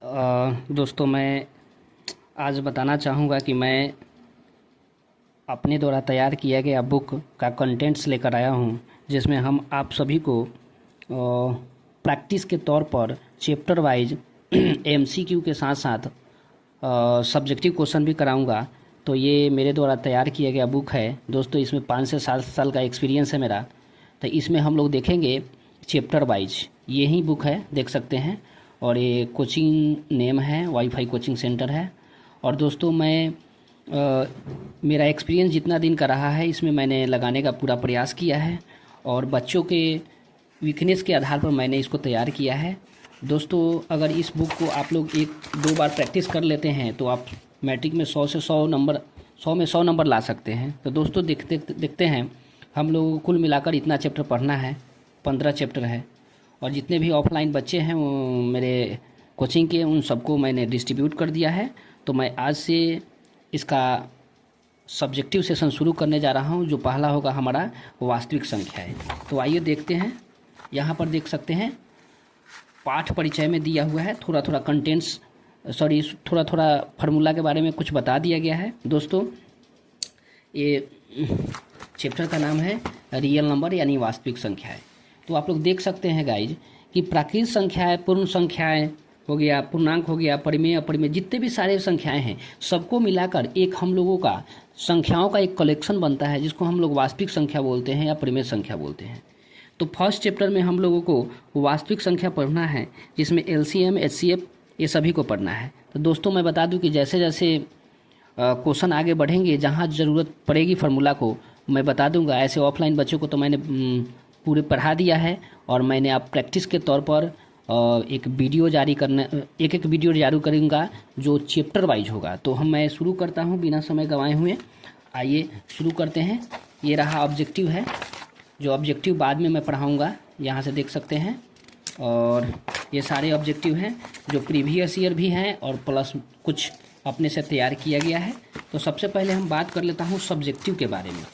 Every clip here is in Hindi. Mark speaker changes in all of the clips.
Speaker 1: दोस्तों, मैं आज बताना चाहूँगा कि मैं अपने द्वारा तैयार किया गया बुक का कंटेंट्स लेकर आया हूँ, जिसमें हम आप सभी को प्रैक्टिस के तौर पर चैप्टर वाइज एमसीक्यू के साथ साथ सब्जेक्टिव क्वेश्चन भी कराऊंगा। तो ये मेरे द्वारा तैयार किया गया बुक है दोस्तों। इसमें 5 से 7 साल का एक्सपीरियंस है मेरा। तो इसमें हम लोग देखेंगे चैप्टर वाइज। ये ही बुक है, देख सकते हैं। और ये कोचिंग नेम है, वाईफाई कोचिंग सेंटर है। और दोस्तों, मैं मेरा एक्सपीरियंस जितना दिन का रहा है, इसमें मैंने लगाने का पूरा प्रयास किया है और बच्चों के वीकनेस के आधार पर मैंने इसको तैयार किया है। दोस्तों, अगर इस बुक को आप लोग 1-2 बार प्रैक्टिस कर लेते हैं तो आप मैट्रिक में 100 से 100 नंबर 100 में 100 नंबर ला सकते हैं। तो दोस्तों, देखते हैं। हम लोगों को कुल मिलाकर इतना चैप्टर पढ़ना है, 15 चैप्टर है। और जितने भी ऑफलाइन बच्चे हैं वो मेरे कोचिंग के, उन सबको मैंने डिस्ट्रीब्यूट कर दिया है। तो मैं आज से इसका सब्जेक्टिव सेशन शुरू करने जा रहा हूं, जो पहला होगा हमारा वास्तविक संख्या है। तो आइए देखते हैं। यहाँ पर देख सकते हैं पाठ परिचय में दिया हुआ है, थोड़ा थोड़ा फार्मूला के बारे में कुछ बता दिया गया है। दोस्तों, ये चैप्टर का नाम है रियल नंबर यानी वास्तविक संख्याएं। तो आप लोग देख सकते हैं गाइज कि प्राकृत संख्याएं, पूर्ण संख्याएं हो गया, पूर्णांक हो गया, परिमेय अपरिमेय, जितने भी सारे संख्याएं हैं सबको मिलाकर एक हम लोगों का संख्याओं का एक कलेक्शन बनता है, जिसको हम लोग वास्तविक संख्या बोलते हैं या परिमेय संख्या बोलते हैं। तो फर्स्ट चैप्टर में हम लोगों को वास्तविक संख्या पढ़ना है, जिसमें एलसीएम, एचसीएफ ये सभी को पढ़ना है। तो दोस्तों, मैं बता दूं कि जैसे जैसे क्वेश्चन आगे बढ़ेंगे, जहाँ ज़रूरत पड़ेगी फार्मूला को मैं बता दूंगा। ऐसे ऑफलाइन बच्चों को तो मैंने पूरे पढ़ा दिया है और मैंने आप प्रैक्टिस के तौर पर एक वीडियो जारी करूंगा जो चैप्टर वाइज होगा। तो मैं शुरू करता हूं बिना समय गंवाए हुए। आइए शुरू करते हैं। ये रहा ऑब्जेक्टिव है, जो ऑब्जेक्टिव बाद में मैं पढ़ाऊंगा, यहाँ से देख सकते हैं। और ये सारे ऑब्जेक्टिव हैं जो प्रीवियस ईयर भी हैं और प्लस कुछ अपने से तैयार किया गया है। तो सबसे पहले हम बात कर लेता हूँ सब्जेक्टिव के बारे में।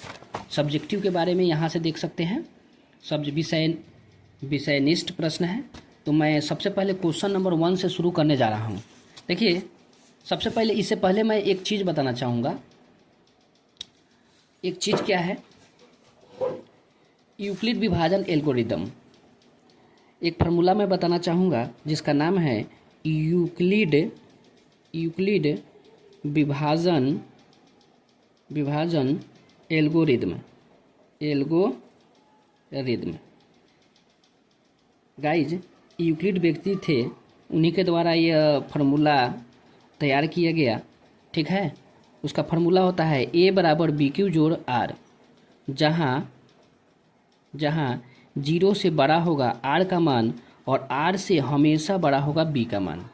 Speaker 1: सब्जेक्टिव के बारे में यहाँ से देख सकते हैं, विषयनिष्ठ प्रश्न है। तो मैं सबसे पहले क्वेश्चन नंबर 1 से शुरू करने जा रहा हूँ। देखिए, सबसे पहले इससे पहले मैं एक चीज़ बताना चाहूँगा। एक चीज़ क्या है? यूक्लिड विभाजन एल्गोरिदम। एक फार्मूला मैं बताना चाहूँगा जिसका नाम है यूक्लिड विभाजन एल्गोरिदम। गाइज, यूक्लिड व्यक्ति थे, उन्हीं के द्वारा यह फार्मूला तैयार किया गया। ठीक है, उसका फार्मूला होता है a बराबर बी क्यू जोड़ r, जहाँ 0 से बड़ा होगा r का मान और r से हमेशा बड़ा होगा b का मान।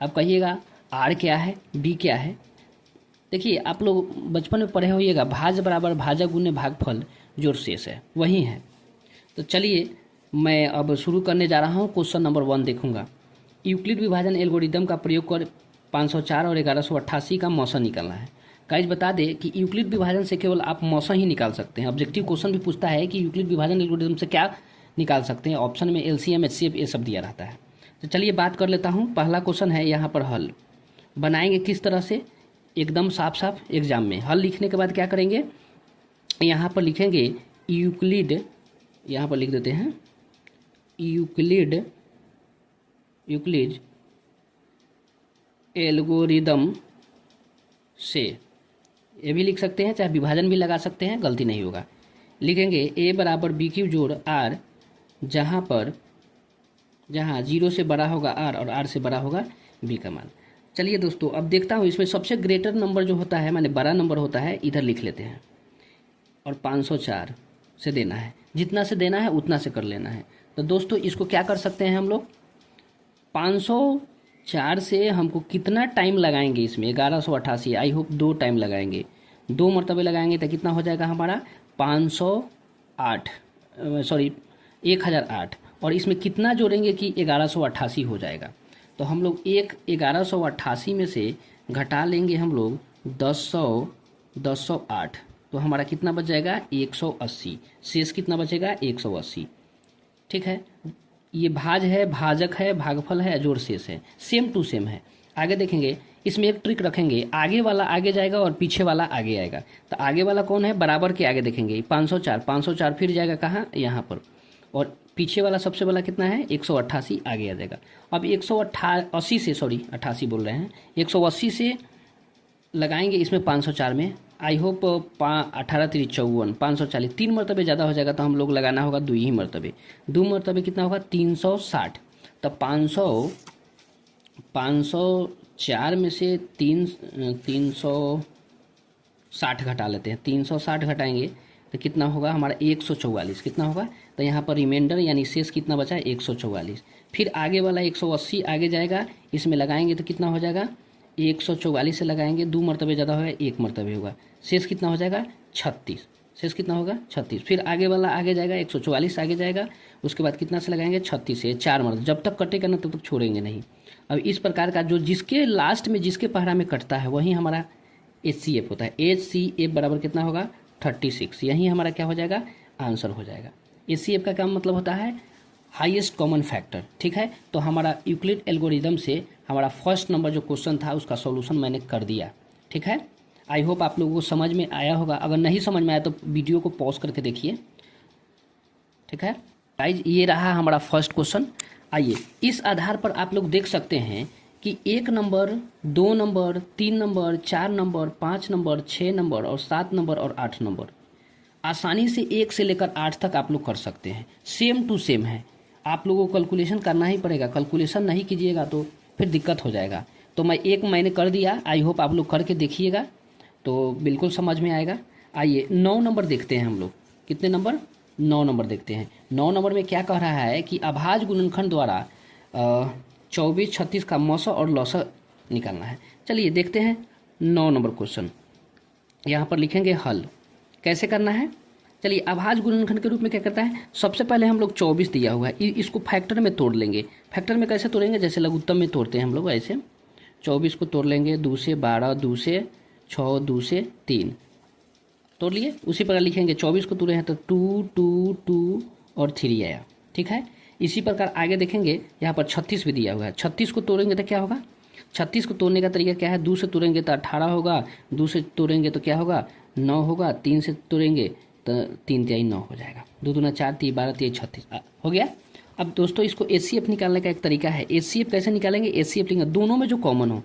Speaker 1: अब कहिएगा r क्या है, b क्या है? देखिए, आप लोग बचपन में पढ़े होइएगा, भाज्य बराबर भाजक गुने भागफल जोड़ शेष है, वही है। तो चलिए मैं अब शुरू करने जा रहा हूँ। क्वेश्चन नंबर 1 देखूंगा। यूक्लिड विभाजन एल्गोरिदम का प्रयोग कर 504 और 1188 का मौसा निकालना है। गाइज, बता दें कि यूक्लिड विभाजन से केवल आप मौसा ही निकाल सकते हैं। ऑब्जेक्टिव क्वेश्चन भी पूछता है कि यूक्लिड विभाजन एल्गोरिदम से क्या निकाल सकते हैं। ऑप्शन में एलसीएम, एचसीएफ ये सब दिया रहता है। तो चलिए बात कर लेता हूँ। पहला क्वेश्चन है, यहाँ पर हल बनाएंगे किस तरह से, एकदम साफ साफ एग्जाम में। हल लिखने के बाद क्या करेंगे, यहाँ पर लिखेंगे यूक्लिड, यहाँ पर लिख देते हैं यूक्लिड एल्गोरिदम से, ये भी लिख सकते हैं, चाहे विभाजन भी लगा सकते हैं, गलती नहीं होगा। लिखेंगे a बराबर बी क्यू जोड़ r, जहाँ 0 से बड़ा होगा r और r से बड़ा होगा b का मान। चलिए दोस्तों, अब देखता हूँ इसमें सबसे ग्रेटर नंबर जो होता है, माने बड़ा नंबर होता है, इधर लिख लेते हैं। और 504 से देना है, जितना से देना है उतना से कर लेना है। तो दोस्तों, इसको क्या कर सकते हैं हम लोग, 504 से हमको कितना टाइम लगाएंगे इसमें, 1188, आई होप 2 टाइम लगाएंगे, 2 मरतबे लगाएंगे तो कितना हो जाएगा हमारा 1008। और इसमें कितना जोड़ेंगे कि 1188 हो जाएगा। तो हम लोग 1188 में से घटा लेंगे हम लोग 1008, तो हमारा कितना बच जाएगा 180। शेष कितना बचेगा 180। ठीक है, ये भाज है, भाजक है, भागफल है, जोड़ शेष है, सेम टू सेम है। आगे देखेंगे, इसमें एक ट्रिक रखेंगे, आगे वाला आगे जाएगा और पीछे वाला आगे आएगा। तो आगे वाला कौन है, बराबर के आगे देखेंगे 504, 504 फिर जाएगा कहाँ, यहाँ पर, और पीछे वाला सबसे वाला कितना है 188 आगे आ जाएगा। अब 180 से, सॉरी 88 बोल रहे हैं, 180 से लगाएंगे इसमें 504 में, आई होप 18 3 54, 540, 3 मरतबे ज़्यादा हो जाएगा तो हम लोग लगाना होगा 2 ही मरतबे। 2 मरतबे कितना होगा 360। तो 504 में से 360 घटा लेते हैं, 360 घटाएंगे तो कितना होगा हमारा 144, कितना होगा, तो यहाँ पर रिमाइंडर यानी शेष कितना बचा है 144। फिर आगे वाला 180 आगे जाएगा, इसमें लगाएंगे तो कितना हो जाएगा 144 से लगाएंगे, 2 मरतबे ज़्यादा होगा, 1 मरतबे होगा, शेष कितना हो जाएगा 36, शेष कितना होगा 36। फिर आगे वाला आगे जाएगा 144 आगे जाएगा, उसके बाद कितना से लगाएंगे 36 से, 4 मरतबे, जब तक कटेगा ना तब तक छोड़ेंगे नहीं। अब इस प्रकार का जो जिसके लास्ट में जिसके पहरा में कटता है वही हमारा HCF होता है। HCF बराबर कितना होगा 36, यही हमारा क्या हो जाएगा आंसर हो जाएगा। HCF का काम मतलब होता है हाईएस्ट कॉमन फैक्टर, ठीक है। तो हमारा यूक्लिड एल्गोरिदम से हमारा फर्स्ट नंबर जो क्वेश्चन था उसका सॉल्यूशन मैंने कर दिया, ठीक है। आई होप आप लोगों को समझ में आया होगा, अगर नहीं समझ में आया तो वीडियो को पॉज करके देखिए, ठीक है गाइज। ये रहा हमारा फर्स्ट क्वेश्चन। आइए इस आधार पर आप लोग देख सकते हैं कि 1 number, 2 number, 3 number, 4 number, 5 number, 6 number और 7 नंबर और 8 नंबर आसानी से 1 से लेकर 8 तक आप लोग कर सकते हैं, सेम टू सेम है। आप लोगों को कैलकुलेशन करना ही पड़ेगा, कैलकुलेशन नहीं कीजिएगा तो फिर दिक्कत हो जाएगा। तो मैंने कर दिया, आई होप आप लोग करके देखिएगा तो बिल्कुल समझ में आएगा। आइए 9 नंबर देखते हैं हम लोग, कितने नंबर 9 नंबर देखते हैं। 9 नंबर में क्या कह रहा है कि अभाज्य गुणनखंड द्वारा 24 36 का मौसा और लौसा निकालना है। चलिए देखते हैं 9 नंबर क्वेश्चन। यहाँ पर लिखेंगे हल, कैसे करना है। चलिए अभाज्य गुणनखंड के रूप में क्या करता है, सबसे पहले हम लोग 24 दिया हुआ है, इसको फैक्टर में तोड़ लेंगे। फैक्टर में कैसे तोड़ेंगे, जैसे लघुत्तम में तोड़ते हैं हम लोग, ऐसे 24 को तोड़ लेंगे, 2 से 12, 2 से 6, 2 से 3 तोड़ लिए। उसी प्रकार लिखेंगे 24 को तोड़े हैं तो 2 2 2 और 3 आया, ठीक है। इसी प्रकार आगे देखेंगे, यहाँ पर 36 भी दिया हुआ है, 36 को तोड़ेंगे तो क्या होगा, 36 को तोड़ने का तरीका क्या है, 2 से तोड़ेंगे तो 18 होगा, 2 से तोड़ेंगे तो क्या होगा 9 होगा, 3 से तोड़ेंगे तो 3 तिहाई 9 हो जाएगा, 2 दूना 4, 3 12 3 36 हो गया। अब दोस्तों इसको HCF निकालने का एक तरीका है। HCF कैसे निकालेंगे, HCF लिखेंगे दोनों में जो कॉमन हो,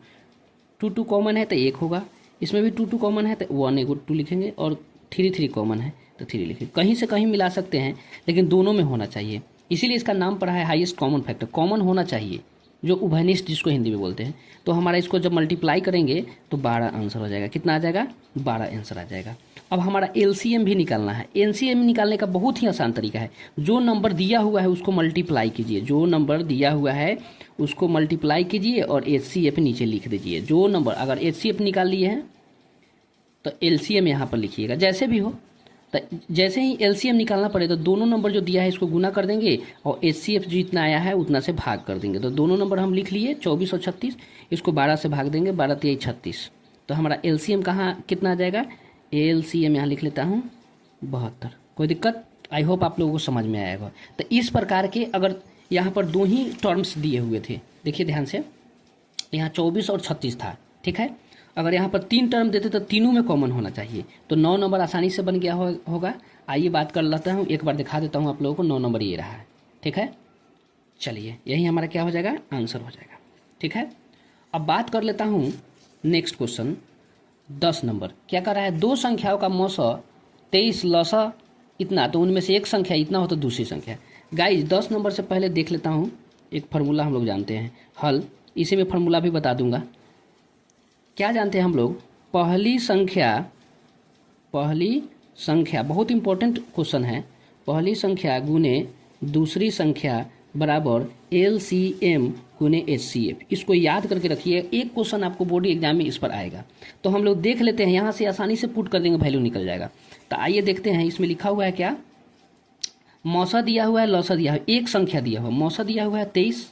Speaker 1: 2 2 कॉमन है तो 1 होगा, इसमें भी 2 2 कॉमन है तो 1 1 2 लिखेंगे, और 3 3 कॉमन है तो 3 लिखेंगे। कहीं से कहीं मिला सकते हैं लेकिन दोनों में होना चाहिए, इसीलिए इसका नाम पड़ा है हाईएस्ट कॉमन फैक्टर। कॉमन होना चाहिए, जो उभयनिष्ठ जिसको हिंदी में बोलते हैं। तो हमारा इसको जब मल्टीप्लाई करेंगे तो 12 आंसर हो जाएगा। कितना आ जाएगा 12 आंसर आ जाएगा। अब हमारा LCM भी निकालना है। LCM निकालने का बहुत ही आसान तरीका है, जो नंबर दिया हुआ है उसको मल्टीप्लाई कीजिए, जो नंबर दिया हुआ है उसको मल्टीप्लाई कीजिए और HCF नीचे लिख दीजिए। जो नंबर अगर HCF निकाल लिए हैं तो LCM यहाँ पर लिखिएगा, जैसे भी हो। तो जैसे ही LCM निकालना पड़े तो दोनों नंबर जो दिया है इसको गुना कर देंगे और HCF जितना आया है उतना से भाग कर देंगे। तो दोनों नंबर हम लिख लिए 24 और 36, इसको 12 से भाग देंगे, 12 तिहाई 36। तो हमारा LCM कहाँ कितना आ जाएगा, LCM यहाँ लिख लेता हूँ 72। कोई दिक्कत, आई होप आप लोगों को समझ में आएगा। तो इस प्रकार के अगर यहाँ पर 2 ही टर्म्स दिए हुए थे, देखिए ध्यान से, यहाँ 24 और 36 था, ठीक है। अगर यहाँ पर 3 टर्म देते तो तीनों में कॉमन होना चाहिए, तो 9 नंबर आसानी से बन गया होगा। आइए बात कर लेता हूँ, एक बार दिखा देता हूँ आप लोगों को। 9 नंबर ये रहा है, ठीक है। चलिए यही हमारा क्या हो जाएगा, आंसर हो जाएगा, ठीक है। अब बात कर लेता हूँ नेक्स्ट क्वेश्चन 10 नंबर। क्या कर रहा है, 2 संख्याओं का मौसा 23 लौसा इतना, तो उनमें से एक संख्या इतना हो तो दूसरी संख्या। गाइज 10 नंबर से पहले देख लेता हूँ एक फार्मूला, हम लोग जानते हैं हल, इसी में फार्मूला भी बता दूंगा। क्या जानते हैं हम लोग, पहली संख्या बहुत इंपॉर्टेंट क्वेश्चन है, पहली संख्या गुने दूसरी संख्या बराबर LCM गुने HCF। इसको याद करके रखिए, एक क्वेश्चन आपको बोर्ड एग्जाम में इस पर आएगा। तो हम लोग देख लेते हैं, यहाँ से आसानी से पुट कर देंगे, वैल्यू निकल जाएगा। तो आइए देखते हैं, इसमें लिखा हुआ है क्या, मौसा दिया हुआ है, लौसा दिया हुआ है, एक संख्या दिया हुआ है, मौसा दिया हुआ है 23,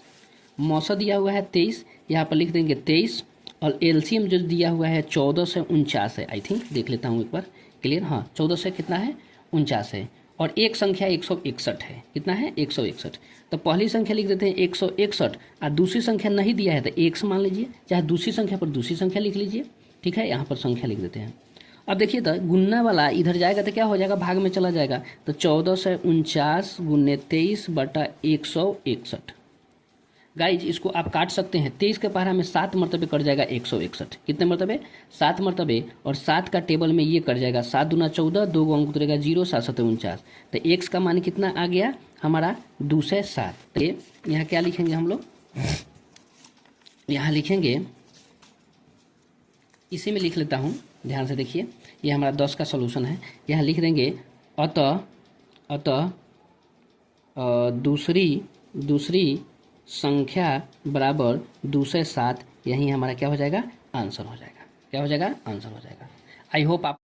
Speaker 1: मौसा दिया हुआ है 23, यहाँ पर लिख देंगे 23, और LCM जो दिया हुआ है 14 से 49 है। आई थिंक देख लेता हूँ एक बार क्लियर, हाँ 14 से कितना है 49 है, और एक संख्या 161 है। कितना है? 161। तो पहली संख्या लिख देते हैं 161 और दूसरी संख्या नहीं दिया है तो 1 मान लीजिए, चाहे दूसरी संख्या पर दूसरी संख्या लिख लीजिए। ठीक है, यहाँ पर संख्या लिख देते हैं। अब देखिए तो गुन्ना वाला इधर जाएगा तो क्या हो जाएगा? भाग में चला जाएगा। तो 1449 गुने 23 बटा 161। गाइज इसको आप काट सकते हैं। 23 के पहाड़ा में 7 मरतबे कट जाएगा 161। कितने मरतबे? 7 मरतबे। और 7 का टेबल में ये कट जाएगा, 7 दूना 14, 2 अंक उतरेगा 0, 7 7 49। तो x का मान कितना आ गया हमारा? 207। तो ये यहाँ क्या लिखेंगे हम लोग? यहाँ लिखेंगे, इसी में लिख लेता हूँ, ध्यान से देखिए। ये हमारा 10 का सॉल्यूशन है। यहाँ लिख देंगे अतः दूसरी संख्या बराबर 207। यही हमारा क्या हो जाएगा? आंसर हो जाएगा। क्या हो जाएगा? आंसर हो जाएगा। आई होप आप